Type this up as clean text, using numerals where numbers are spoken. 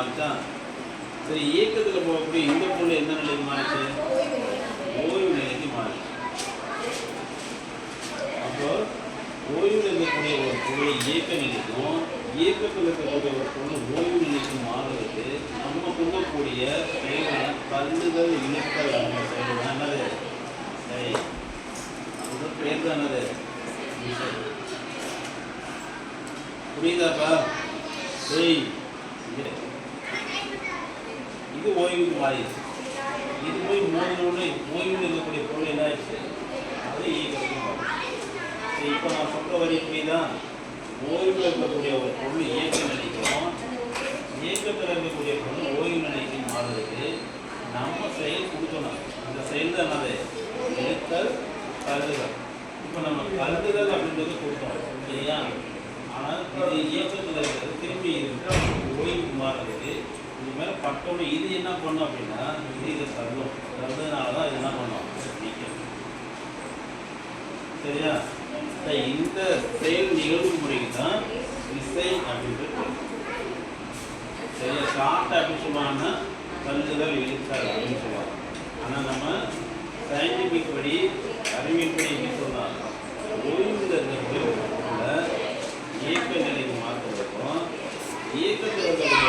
மாறிச்சா? சரி, இயக்கத்தில் போகக்கூடிய இந்த பொருள் எந்த நிலைக்கு மாறிச்சு? ஓய்வு நிலைக்கு மாறிச்சு. அப்போ ஓய்வில் இருக்கக்கூடிய ஒரு பொருள் இயக்க நிலைக்கும் இயக்கத்தில் இருக்கக்கூடிய ஒரு பொருள் ஓய்வு நிலைக்கு மாறுறதுக்கு நம்ம கொடுக்கக்கூடிய செயலான தள்ளுதல் இழுத்தல் அந்த செயல் தான் என்னது? சரி, அது பேர் தான் என்னது? புரியுதாப்பா? சரி, இது ஓய்வுக்கு மாறிடுச்சு. இது போய் மோதினோடனே ஓய்வில் இருக்கக்கூடிய பொருள் என்ன ஆயிடுச்சு? அது இயக்கத்துக்கு மாறிடுச்சு. சரி, இப்போ நான் சொல்ற வரி புரியுதா? ஓய்வில் இருக்கக்கூடிய ஒரு பொருள் இயக்க நிலைக்கும் இயக்கத்தில் இருக்கக்கூடிய பொருள் ஓய்வு நிலைக்கு மாறுறதுக்கு நம்ம செயல் கொடுக்கணும். அந்த செயல் தான் என்னது? இழுத்தல், கருதுதல். இப்போ நம்ம கருதுதல் அப்படின்றது கொடுத்தோம் சரியா? ஆனால் இது இயக்கத்தில் இருக்கிறது திரும்பி ஓய்வுக்கு மாறுறதுக்கு இது மேலே பட்டோட இது என்ன பண்ணும் அப்படின்னா இதை தள்ளும். தள்ளுறதுனால தான் இது என்ன பண்ணும்? நீக்கம். சரியா? இந்த செயல் நிகழ்வு முறைக்கு தான் விசை அப்படின்றது. சரியா? ஷார்ட் அப்படின்னு சொல்லுவாங்கன்னா தள்ளுதல், இழுத்தல் அப்படின்னு சொல்லுவாங்க. ஆனால் நம்ம சயின்டிஃபிக் படி அறிவியல் படி எப்படி சொல்லலாம்? ஓய்வில் இருக்கிற இயக்க நிலைக்கு மாற்றுறதுக்கும் இயக்கத்தில் இருக்கிற